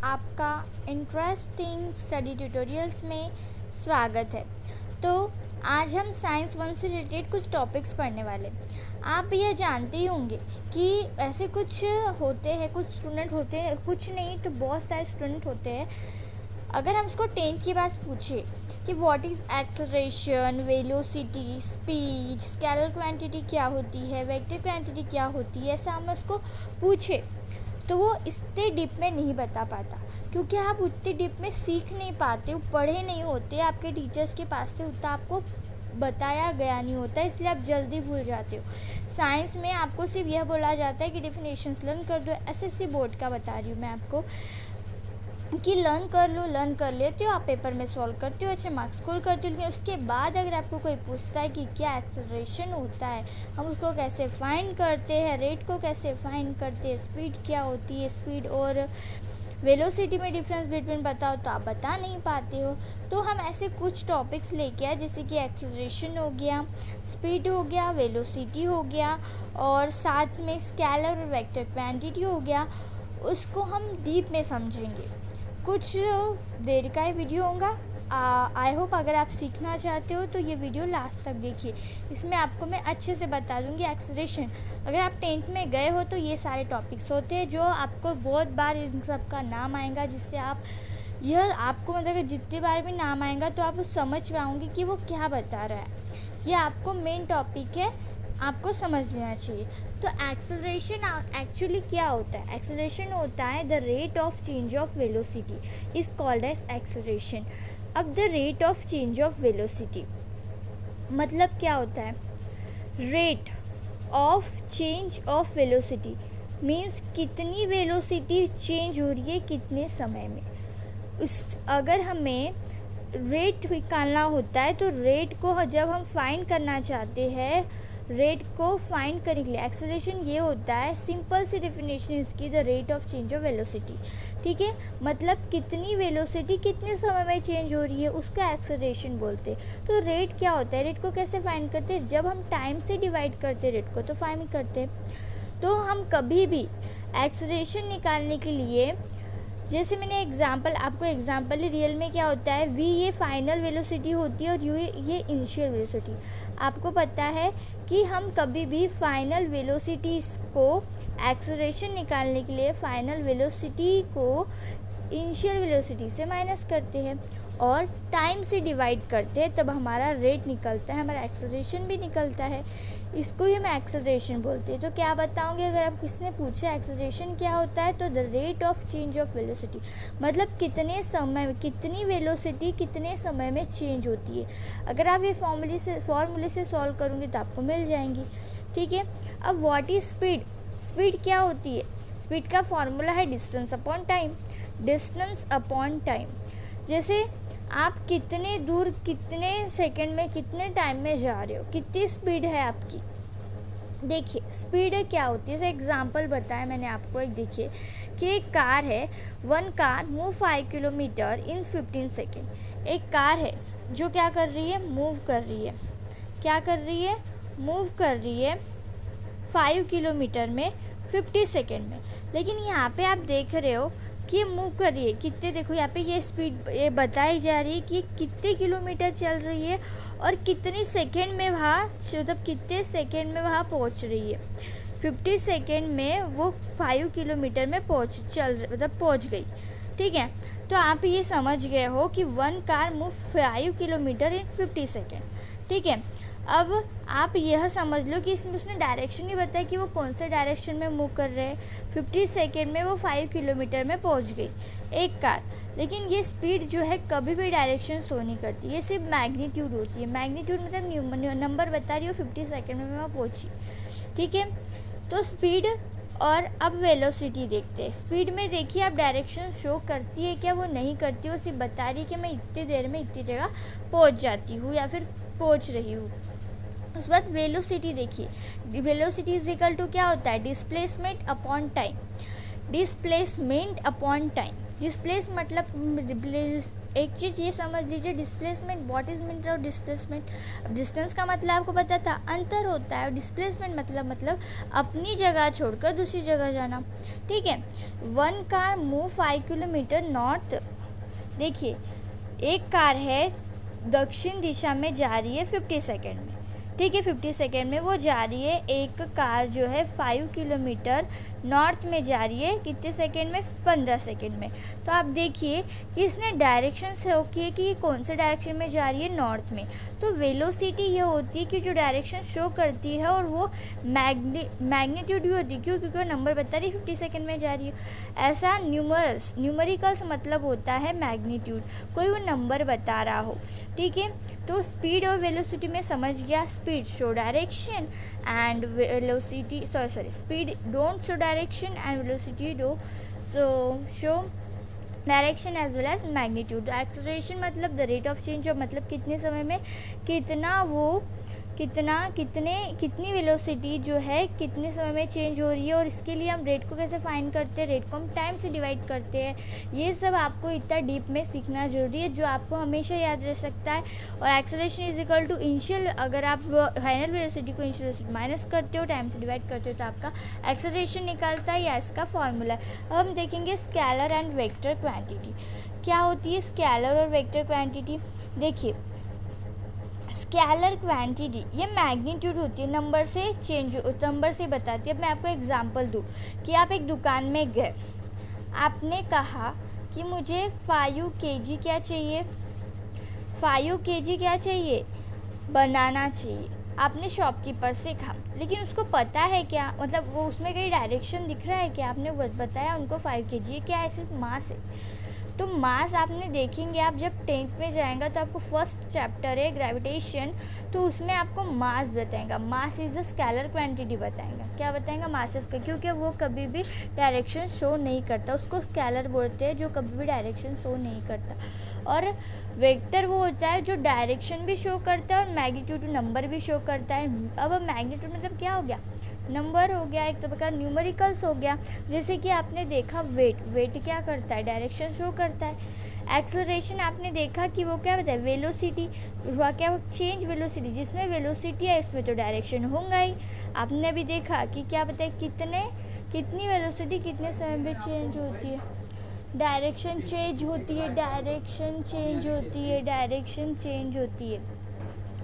आपका interesting study tutorials में स्वागत है। तो आज हम साइंस 1 से रिलेटेड कुछ टॉपिक्स पढ़ने वाले। आप यह जानते ही होंगे कि ऐसे कुछ होते हैं, कुछ स्टूडेंट होते हैं, कुछ नहीं तो बहुत सारे स्टूडेंट होते हैं। अगर हम उसको 10th के बाद पूछे कि what is acceleration, velocity, speed, scalar quantity क्या होती है, वेक्टर क्वांटिटी क्या होती है, ऐसा हम उसको पूछे तो वो इतने डीप में नहीं बता पाता, क्योंकि आप उतने डीप में सीख नहीं पाते, पढ़े नहीं होते, आपके टीचर्स के पास से उतना आपको बताया गया नहीं होता, इसलिए आप जल्दी भूल जाते हो। साइंस में आपको सिर्फ यह बोला जाता है कि डेफिनेशंस लर्न कर दो। एसएससी बोर्ड का बता रही हूँ मैं आपको कि लर्न कर लेते हो, आप पेपर में सॉल्व करते हो, अच्छे मार्क्स स्कोर करते हो। लेकिन उसके बाद अगर आपको कोई पूछता है कि क्या एक्सेलरेशन होता है, हम उसको कैसे फाइंड करते हैं, रेट को कैसे फाइंड करते हैं, स्पीड क्या होती है, स्पीड और वेलोसिटी में डिफरेंस बिटवीन बताओ, तो आप बता नहीं पाते हो। तो हम ऐसे कुछ टॉपिक्स लेके आए, जैसे कि एक्सेलरेशन हो गया, स्पीड हो गया, वेलोसिटी हो गया और साथ में स्केलर और वेक्टर क्वांटिटी हो गया। उसको हम डीप में समझेंगे। कुछ देर का ही वीडियो होगा। आई होप अगर आप सीखना चाहते हो तो ये वीडियो लास्ट तक देखिए। इसमें आपको मैं अच्छे से बता दूंगी एक्सेलरेशन। अगर आप 10th में गए हो तो ये सारे टॉपिक्स होते हैं जो आपको बहुत बार इन सब का नाम आएगा, जिससे आप यह आपको मतलब जितनी बार भी नाम आएगा तो आप समझ पाओगे कि वो क्या बता रहा है। ये आपको मेन टॉपिक है, आपको समझ लेना चाहिए। तो एक्सेलरेशन एक्चुअली क्या होता है? एक्सेलरेशन होता है the rate of change of velocity is called as acceleration. अब the rate of change of velocity मतलब क्या होता है? Rate of change of velocity means कितनी वेलोसिटी चेंज हो रही है कितने समय में। अगर हमें रेट निकालना होता है तो रेट को जब हम फाइंड करना चाहते हैं, रेट को फाइंड करने के लिए एक्सेलरेशन ये होता है, सिंपल सी डेफिनेशन इसकी, the rate of change of velocity. ठीक है, मतलब कितनी वेलोसिटी कितने समय में चेंज हो रही है उसको एक्सेलरेशन बोलते हैं। तो रेट क्या होता है? रेट को कैसे फाइंड करते हैं? जब हम टाइम से डिवाइड करते हैं रेट को तो फाइंड करते हैं। तो हम कभी भी एक्सेलरेशन निकालने के लिए, जैसे मैंने आपको एग्जांपल ही, रियल में क्या होता है, वी ये फाइनल वेलोसिटी होती है और यू ये इनिशियल वेलोसिटी। आपको पता है कि हम कभी भी फाइनल वेलोसिटी को एक्सेलरेशन निकालने के लिए फाइनल वेलोसिटी को इनिशियल वेलोसिटी से माइनस करते हैं और टाइम से डिवाइड करते हैं, तब हमारा रेट निकलता है, हमारा एक्सेलरेशन भी निकलता है। इसको ही हम एक्सेलरेशन बोलते हैं। तो क्या बताओगे अगर आप किसने पूछा एक्सेलरेशन क्या होता है? तो the rate of change of velocity मतलब कितने समय में कितनी वेलोसिटी कितने समय में चेंज होती है। अगर आप ये फॉर्मूले से सॉल्व करोगे तो आपको मिल जाएंगी। ठीक है, अब व्हाट इज स्पीड? स्पीड क्या होती है? स्पीड का फॉर्मूला है distance upon time. Distance upon time, जैसे आप कितने दूर कितने सेकंड में कितने टाइम में जा रहे हो, कितनी स्पीड है आपकी। देखिए स्पीड क्या होती है, जैसे एग्जांपल बताया मैंने आपको। एक देखिए कि एक कार है, वन कार मूव 5 किलोमीटर इन 15 सेकेंड। एक कार है जो क्या कर रही है? मूव कर रही है। क्या कर रही है? मूव कर रही है 5 किलोमीटर में 50 सेकेंड में। लेकिन यहाँ पे आप देख रहे हो कि मूव कर रही है कितने, देखो यहाँ पे ये स्पीड ये बताई जा रही है कि कितने किलोमीटर चल रही है और कितनी सेकंड में वहाँ, मतलब कितने सेकंड में वहाँ पहुँच रही है। 50 सेकंड में वो 5 किलोमीटर में पहुँच गई। ठीक है, तो आप ये समझ गए हो कि वन कार मूव 5 किलोमीटर इन 50 सेकेंड। ठीक है, अब आप यह समझ लो कि इसमें उसने डायरेक्शन ही बताया कि वो कौन से डायरेक्शन में मूव कर रहे हैं। 50 सेकेंड में वो 5 किलोमीटर में पहुंच गई एक कार। लेकिन ये स्पीड जो है कभी भी डायरेक्शन शो नहीं करती, ये सिर्फ मैग्नीट्यूड होती है। मैग्नीट्यूड मतलब नंबर बता रही हो 50 सेकेंड में मैं पहुंची। ठीक है, तो स्पीड और अब वेलोसिटी देखते हैं। स्पीड में देखिए आप डायरेक्शन शो करती है क्या? वो नहीं करती, वो सिर्फ बता रही है कि मैं इतनी देर में इतनी जगह पहुँच जाती हूँ या फिर पहुँच रही हूँ। उस बाद वेलोसिटी देखिए, वेलोसिटी इज इक्वल टू क्या होता है? Displacement upon time. Displacement upon time displace मतलब एक चीज़ ये समझ लीजिए, displacement, what is mean of displacement. Distance का मतलब आपको पता था, अंतर होता है। डिस्प्लेसमेंट मतलब अपनी जगह छोड़कर दूसरी जगह जाना, ठीक है। 1 कार मूव 5 किलोमीटर नॉर्थ। देखिए, एक कार है दक्षिण दिशा में जा रही है 50 सेकेंड में, ठीक है, 50 सेकेंड में वो जा रही है। एक कार जो है 5 किलोमीटर नॉर्थ में जा रही है, कितने सेकेंड में, 15 सेकेंड में। तो आप देखिए कि इसने डायरेक्शन शो की है कि ये कौन से डायरेक्शन में जा रही है, नॉर्थ में। तो वेलोसिटी ये होती है कि जो डायरेक्शन शो करती है, और वो मैग्नीट्यूड भी होती है, क्यों, क्योंकि वो नंबर बता रही है 50 सेकेंड में जा रही है। ऐसा न्यूमरिकल्स मतलब होता है मैग्नीट्यूड, कोई वो नंबर बता रहा हो, ठीक है। तो स्पीड और वेलोसिटी में समझ गया। Speed show direction and velocity, speed don't show direction and velocity do show direction as well as magnitude. Acceleration मतलब the rate of change of, मतलब कितने समय में कितनी वेलोसिटी जो है कितने समय में चेंज हो रही है। और इसके लिए हम रेट को कैसे फाइंड करते हैं, रेट को हम टाइम से डिवाइड करते हैं। ये सब आपको इतना डीप में सीखना जरूरी है, जो आपको हमेशा याद रह सकता है। और acceleration is equal to initial, अगर आप फाइनल वेलोसिटी को इनिशियल वेलोसिटी माइनस करते हो, टाइम से डिवाइड करते हो, तो आपका एक्सेलरेशन निकलता है, या इसका फॉर्मूला है। अब हम देखेंगे स्केलर एंड वेक्टर क्वांटिटी। क्या होती है स्केलर और वेक्टर क्वांटिटी? देखिए, स्केलर क्वांटिटी ये मैग्नीट्यूड होती है, नंबर से बताती है। अब मैं आपको एग्जांपल दूँ कि आप एक दुकान में गए, आपने कहा कि मुझे 5 kg क्या चाहिए, 5 kg क्या चाहिए, बनाना चाहिए। आपने शॉपकीपर से कहा, लेकिन उसको पता है क्या, मतलब वो उसमें कहीं डायरेक्शन दिख रहा है क्या? आपने बताया उनको 5 kg, क्या है, सिर्फ मास है। तो मास आपने देखेंगे, आप जब 10th में जाएंगे तो आपको फर्स्ट चैप्टर है ग्रेविटेशन, तो उसमें आपको मास बताएगा। Mass is a scalar quantity बताएगा। क्या बताएगा? मासेस का, क्योंकि वो कभी भी डायरेक्शन शो नहीं करता, उसको स्केलर बोलते हैं, जो कभी भी डायरेक्शन शो नहीं करता। और वेक्टर वो होता है जो डायरेक्शन भी शो करता है और मैग्नीट्यूड नंबर भी शो करता है। अब मैग्नीट्यूड मतलब क्या हो गया, नंबर हो गया, एक तो का न्यूमेरिकल्स हो गया। जैसे कि आपने देखा वेट क्या करता है, डायरेक्शन शो करता है। एक्सेलरेशन आपने देखा कि वो क्या बताए, वेलोसिटी हुआ क्या, वो चेंज वेलोसिटी, जिसमें वेलोसिटी है इसमें तो डायरेक्शन होगा ही। आपने भी देखा कि क्या बताए, कितनी वेलोसिटी कितने समय में चेंज होती है, डायरेक्शन चेंज होती है, डायरेक्शन चेंज होती है,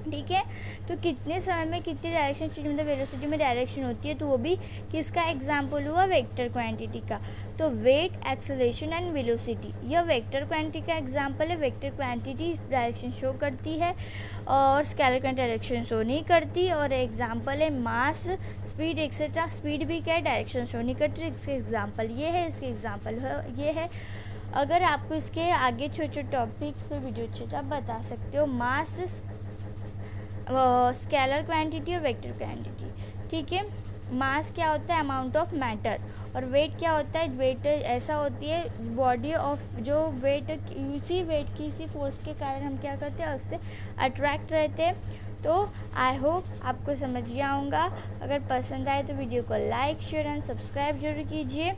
ठीक है। तो कितने समय में कितनी डायरेक्शन चेंज, मतलब वेलोसिटी में डायरेक्शन होती है। तो वो भी किसका एग्जाम्पल हुआ, वेक्टर क्वांटिटी का। तो वेट, एक्सेलरेशन एंड वेलोसिटी, यह वेक्टर क्वांटिटी का एग्जाम्पल है। वेक्टर क्वांटिटी डायरेक्शन शो करती है और स्केलर क्वांटिटी डायरेक्शन शो नहीं करती। और एग्जाम्पल है मास, स्पीड एक्सेट्रा। स्पीड भी क्या है, डायरेक्शन शो नहीं करती। इसके एग्जाम्पल ये है, इसके एग्जाम्पल ये है। अगर आपको इसके आगे छोटे छोटे टॉपिक्स पे वीडियो चाहिए तो आप बता सकते हो। मास, स्केलर क्वांटिटी और वेक्टर क्वांटिटी, ठीक है। मास क्या होता है, अमाउंट ऑफ मैटर। और वेट क्या होता है, वेट ऐसा होती है बॉडी ऑफ, जो वेट किसी फोर्स के कारण हम क्या करते हैं, उससे अट्रैक्ट रहते हैं। तो आई होप आपको समझ गया होगा। अगर पसंद आए तो वीडियो को लाइक, शेयर एंड सब्सक्राइब जरूर कीजिए।